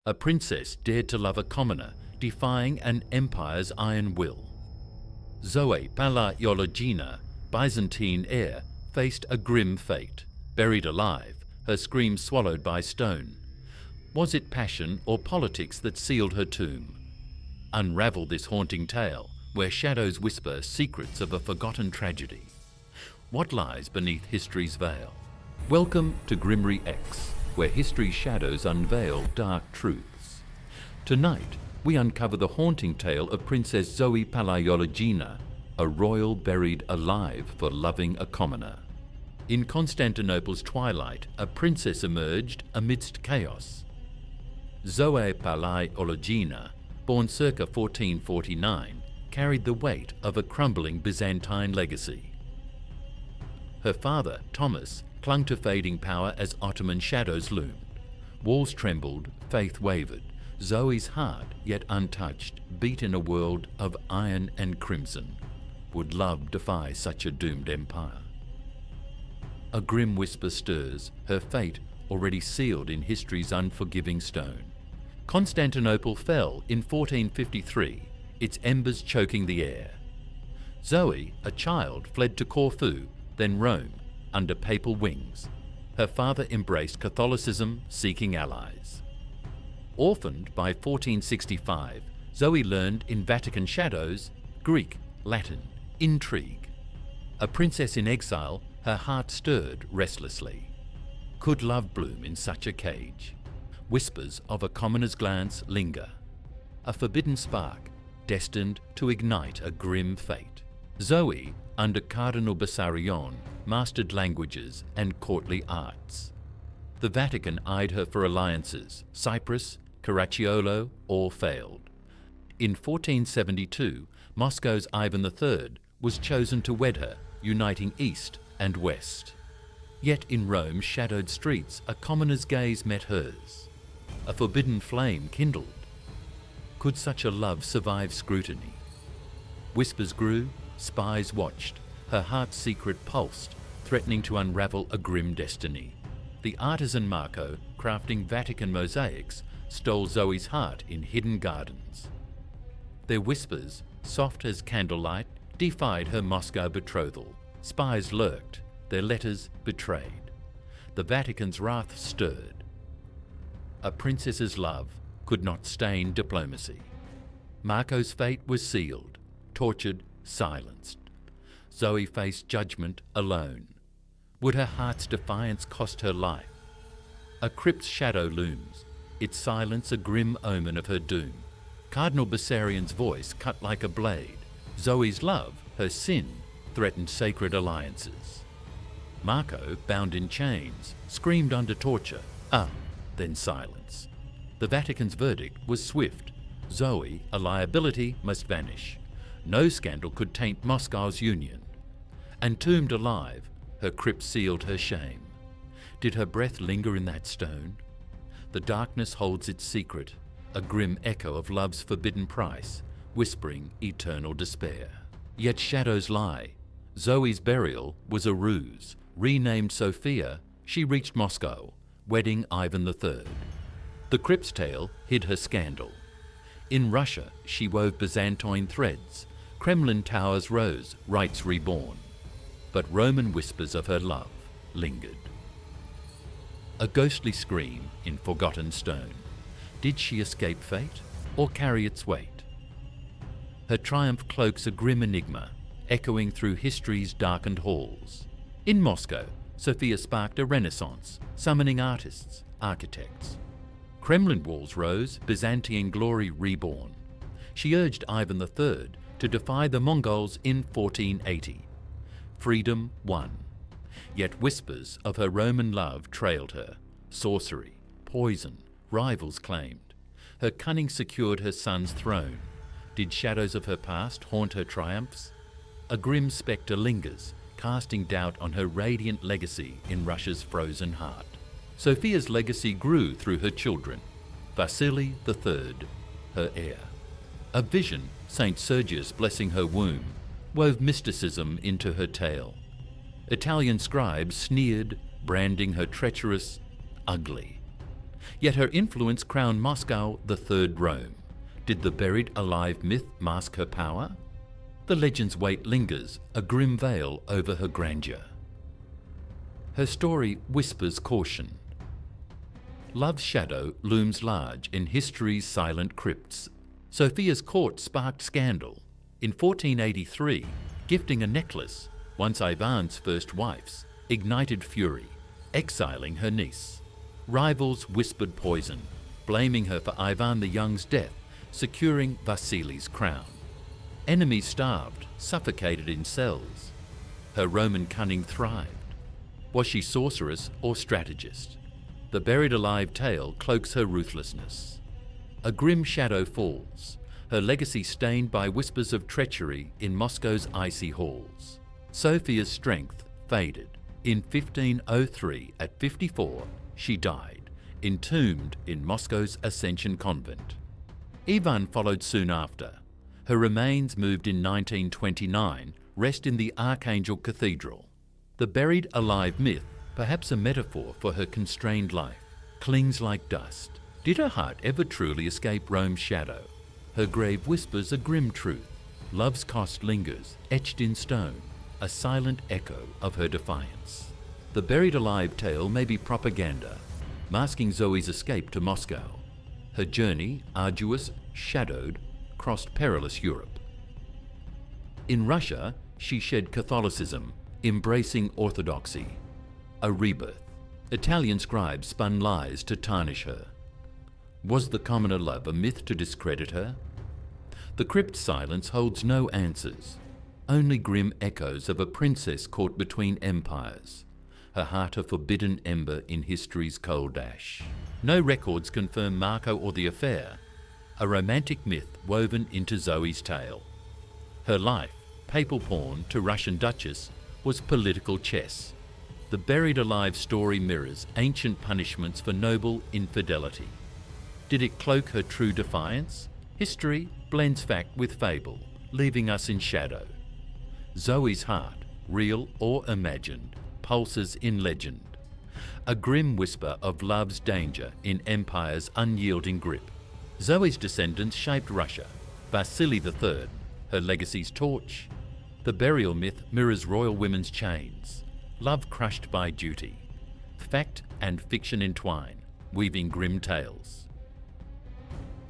A princess dared to love a commoner, defying an empire's iron will. Zoe Palaiologina, Byzantine heir, faced a grim fate. Buried alive, her screams swallowed by stone. Was it passion or politics that sealed her tomb? Unravel this haunting tale, where shadows whisper secrets of a forgotten tragedy. What lies beneath history's veil? Welcome to GrimoryX, where history's shadows unveil dark truths. Tonight, we uncover the haunting tale of Princess Zoe Palaiologina, a royal buried alive for loving a commoner. In Constantinople's twilight, a princess emerged amidst chaos. Zoe Palaiologina, born circa 1449, carried the weight of a crumbling Byzantine legacy. Her father, Thomas, clung to fading power as Ottoman shadows loomed. Walls trembled, faith wavered. Zoe's heart, yet untouched, beat in a world of iron and crimson. Would love defy such a doomed empire? A grim whisper stirs, her fate already sealed in history's unforgiving stone. Constantinople fell in 1453, its embers choking the air. Zoe, a child, fled to Corfu, then Rome, under papal wings. Her father embraced Catholicism, seeking allies. Orphaned by 1465, Zoe learned in Vatican shadows Greek, Latin, intrigue. A princess in exile, her heart stirred restlessly. Could love bloom in such a cage? Whispers of a commoner's glance linger. A forbidden spark, destined to ignite a grim fate. Zoe, under Cardinal Bessarion, mastered languages and courtly arts. The Vatican eyed her for alliances. Cyprus, Caracciolo, all failed. In 1472, Moscow's Ivan III was chosen to wed her, uniting East and West. Yet in Rome's shadowed streets, a commoner's gaze met hers. A forbidden flame kindled. Could such a love survive scrutiny? Whispers grew, spies watched, her heart's secret pulsed, threatening to unravel a grim destiny. The artisan Marco, crafting Vatican mosaics, stole Zoe's heart in hidden gardens. Their whispers, soft as candlelight, defied her Moscow betrothal. Spies lurked, their letters betrayed. The Vatican's wrath stirred. A princess's love could not stain diplomacy. Marco's fate was sealed, tortured, silenced. Zoe faced judgment alone. Would her heart's defiance cost her life? A crypt's shadow looms, its silence a grim omen of her doom. Cardinal Bessarion's voice cut like a blade. Zoe's love, her sin, threatened sacred alliances. Marco, bound in chains, screamed under torture. Then silence. The Vatican's verdict was swift. Zoe, a liability, must vanish. No scandal could taint Moscow's union. Entombed alive, her crypt sealed her shame. Did her breath linger in that stone? The darkness holds its secret, a grim echo of love's forbidden price, whispering eternal despair. Yet shadows lie. Zoe's burial was a ruse. Renamed Sophia, she reached Moscow, wedding Ivan III. The crypt's tale hid her scandal. In Russia, she wove Byzantine threads. Kremlin towers rose, rites reborn. But Roman whispers of her love lingered. A ghostly scream in forgotten stone. Did she escape fate or carry its weight? Her triumph cloaks a grim enigma, echoing through history's darkened halls. In Moscow, Sophia sparked a renaissance, summoning artists, architects. Kremlin walls rose, Byzantine glory reborn. She urged Ivan III to defy the Mongols in 1480. Freedom won. Yet whispers of her Roman love trailed her. Sorcery, poison, rivals claimed. Her cunning secured her son's throne. Did shadows of her past haunt her triumphs? A grim spectre lingers, casting doubt on her radiant legacy in Russia's frozen heart. Sophia's legacy grew through her children. Vasily III, her heir. A vision, Saint Sergius blessing her womb, wove mysticism into her tale. Italian scribes sneered, branding her treacherous, ugly. Yet her influence crowned Moscow the Third Rome. Did the buried alive myth mask her power? The legend's weight lingers, a grim veil over her grandeur. Her story whispers caution. Love's shadow looms large in history's silent crypts. Sophia's court sparked scandal. In 1483, gifting a necklace, once Ivan's first wife's, ignited fury, exiling her niece. Rivals whispered poison, blaming her for Ivan the Young's death, securing Vasili's crown. Enemies starved, suffocated in cells. Her Roman cunning thrived. Was she sorceress or strategist? The buried alive tale cloaks her ruthlessness. A grim shadow falls, her legacy stained by whispers of treachery in Moscow's icy halls. Sophia's strength faded. In 1503, at 54, she died, entombed in Moscow's Ascension Convent. Ivan followed soon after. Her remains, moved in 1929, rest in the Archangel Cathedral. The buried alive myth, perhaps a metaphor for her constrained life, clings like dust. Did her heart ever truly escape Rome's shadow? Her grave whispers a grim truth. Love's cost lingers, etched in stone, a silent echo of her defiance. The buried alive tale may be propaganda, masking Zoe's escape to Moscow. Her journey, arduous, shadowed, crossed perilous Europe. In Russia, she shed Catholicism, embracing orthodoxy. A rebirth. Italian scribes spun lies to tarnish her. Was the commoner love a myth to discredit her? The crypt silence holds no answers, only grim echoes of a princess caught between empires, her heart a forbidden ember in history's cold ash. No records confirm Marco or the affair, a romantic myth woven into Zoe's tale. Her life, papal pawn to Russian duchess, was political chess. The buried alive story mirrors ancient punishments for noble infidelity. Did it cloak her true defiance? History blends fact with fable, leaving us in shadow. Zoe's heart, real or imagined, pulses in legend. A grim whisper of love's danger in empire's unyielding grip. Zoe's descendants shaped Russia. Vasily III, her legacy's torch. The burial myth mirrors royal women's chains. Love crushed by duty. Fact and fiction entwine, weaving grim tales.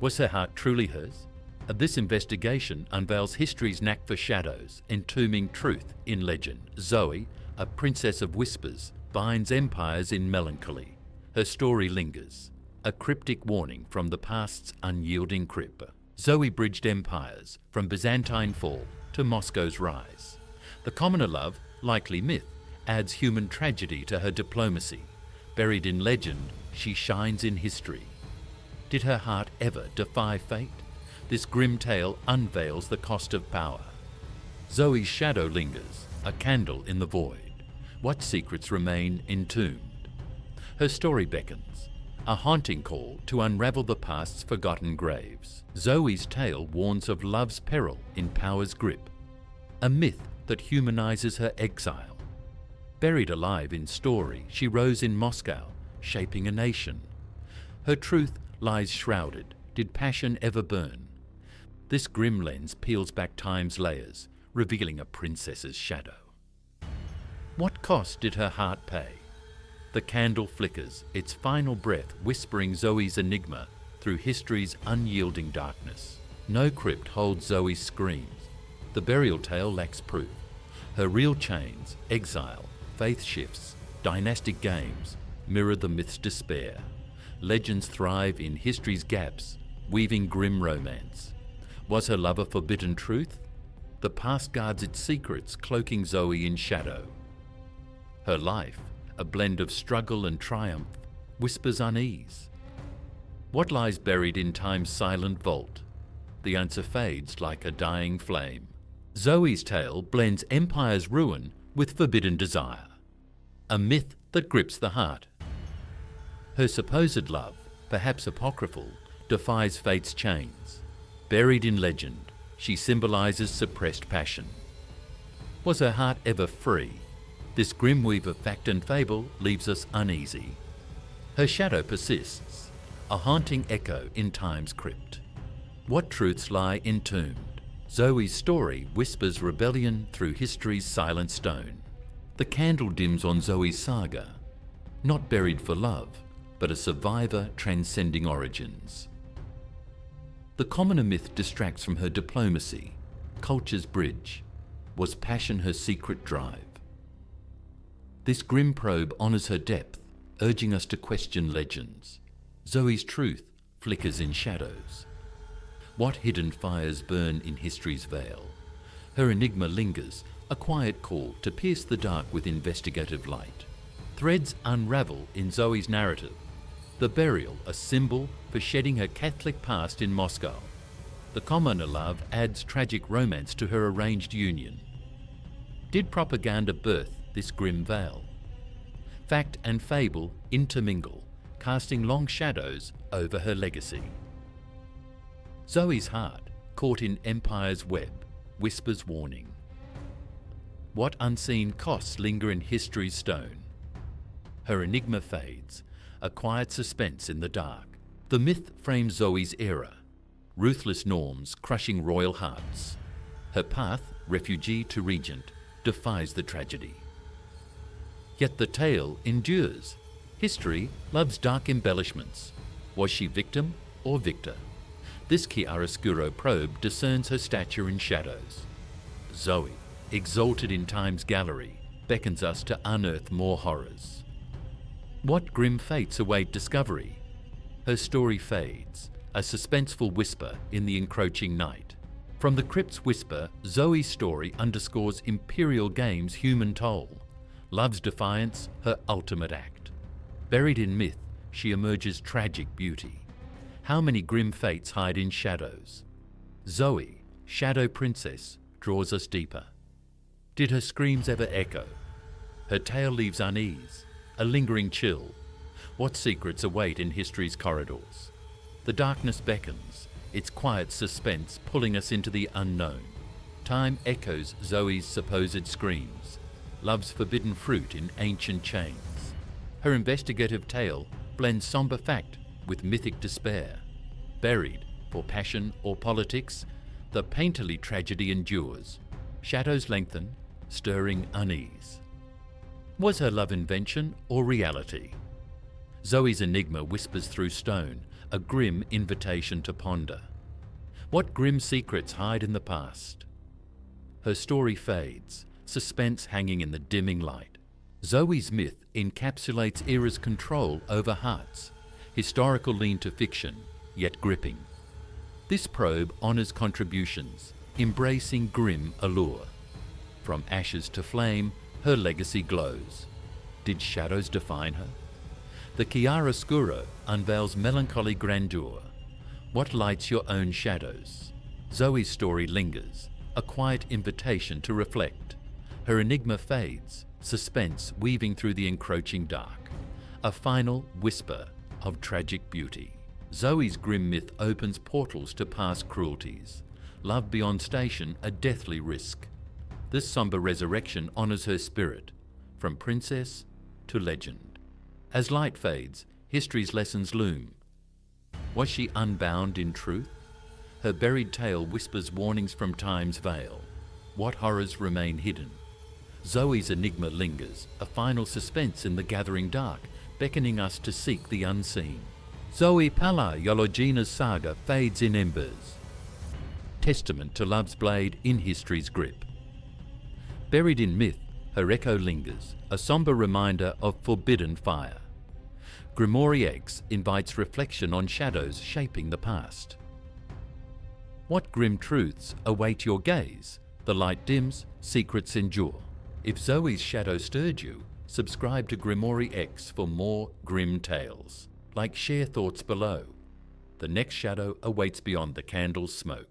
Was her heart truly hers? This investigation unveils history's knack for shadows, entombing truth in legend. Zoe, a princess of whispers, binds empires in melancholy. Her story lingers, a cryptic warning from the past's unyielding crypt. Zoe bridged empires, from Byzantine fall to Moscow's rise. The commoner love, likely myth, adds human tragedy to her diplomacy. Buried in legend, she shines in history. Did her heart ever defy fate? This grim tale unveils the cost of power. Zoe's shadow lingers, a candle in the void. What secrets remain entombed? Her story beckons, a haunting call to unravel the past's forgotten graves. Zoe's tale warns of love's peril in power's grip, a myth that humanizes her exile. Buried alive in story, she rose in Moscow, shaping a nation. Her truth lies shrouded. Did passion ever burn? This grim lens peels back time's layers, revealing a princess's shadow. What cost did her heart pay? The candle flickers, its final breath whispering Zoe's enigma through history's unyielding darkness. No crypt holds Zoe's screams. The burial tale lacks proof. Her real chains, exile, faith shifts, dynastic games, mirror the myth's despair. Legends thrive in history's gaps, weaving grim romance. Was her love a forbidden truth? The past guards its secrets, cloaking Zoe in shadow. Her life, a blend of struggle and triumph, whispers unease. What lies buried in time's silent vault? The answer fades like a dying flame. Zoe's tale blends empire's ruin with forbidden desire, a myth that grips the heart. Her supposed love, perhaps apocryphal, defies fate's chains. Buried in legend, she symbolizes suppressed passion. Was her heart ever free? This grim weave of fact and fable leaves us uneasy. Her shadow persists, a haunting echo in time's crypt. What truths lie entombed? Zoe's story whispers rebellion through history's silent stone. The candle dims on Zoe's saga, not buried for love, but a survivor transcending origins. The commoner myth distracts from her diplomacy, culture's bridge. Was passion her secret drive? This grim probe honours her depth, urging us to question legends. Zoe's truth flickers in shadows. What hidden fires burn in history's veil? Her enigma lingers, a quiet call to pierce the dark with investigative light. Threads unravel in Zoe's narrative. The burial, a symbol for shedding her Catholic past in Moscow. The commoner love adds tragic romance to her arranged union. Did propaganda birth this grim veil? Fact and fable intermingle, casting long shadows over her legacy. Zoe's heart, caught in empire's web, whispers warning. What unseen costs linger in history's stone? Her enigma fades, a quiet suspense in the dark. The myth frames Zoe's era, ruthless norms crushing royal hearts. Her path, refugee to regent, defies the tragedy. Yet the tale endures. History loves dark embellishments. Was she victim or victor? This chiaroscuro probe discerns her stature in shadows. Zoe, exalted in time's gallery, beckons us to unearth more horrors. What grim fates await discovery? Her story fades, a suspenseful whisper in the encroaching night. From the crypt's whisper, Zoe's story underscores imperial game's human toll. Love's defiance, her ultimate act. Buried in myth, she emerges tragic beauty. How many grim fates hide in shadows? Zoe, Shadow Princess, draws us deeper. Did her screams ever echo? Her tale leaves unease, a lingering chill. What secrets await in history's corridors? The darkness beckons, its quiet suspense pulling us into the unknown. Time echoes Zoe's supposed screams, love's forbidden fruit in ancient chains. Her investigative tale blends somber fact with mythic despair. Buried, for passion or politics, the painterly tragedy endures. Shadows lengthen, stirring unease. Was her love invention or reality? Zoe's enigma whispers through stone, a grim invitation to ponder. What grim secrets hide in the past? Her story fades, suspense hanging in the dimming light. Zoe's myth encapsulates era's control over hearts, historical lean to fiction, yet gripping. This probe honours contributions, embracing grim allure. From ashes to flame, her legacy glows. Did shadows define her? The chiaroscuro unveils melancholy grandeur. What lights your own shadows? Zoe's story lingers, a quiet invitation to reflect. Her enigma fades, suspense weaving through the encroaching dark. A final whisper of tragic beauty. Zoe's grim myth opens portals to past cruelties. Love beyond station, a deathly risk. This somber resurrection honours her spirit, from princess to legend. As light fades, history's lessons loom. Was she unbound in truth? Her buried tale whispers warnings from time's veil. What horrors remain hidden? Zoe's enigma lingers, a final suspense in the gathering dark, beckoning us to seek the unseen. Zoe Palaiologina's saga fades in embers, testament to love's blade in history's grip. Buried in myth, her echo lingers, a somber reminder of forbidden fire. GrimoryX invites reflection on shadows shaping the past. What grim truths await your gaze? The light dims, secrets endure. If Zoe's shadow stirred you, subscribe to GrimoryX for more grim tales. Like, share thoughts below. The next shadow awaits beyond the candle's smoke.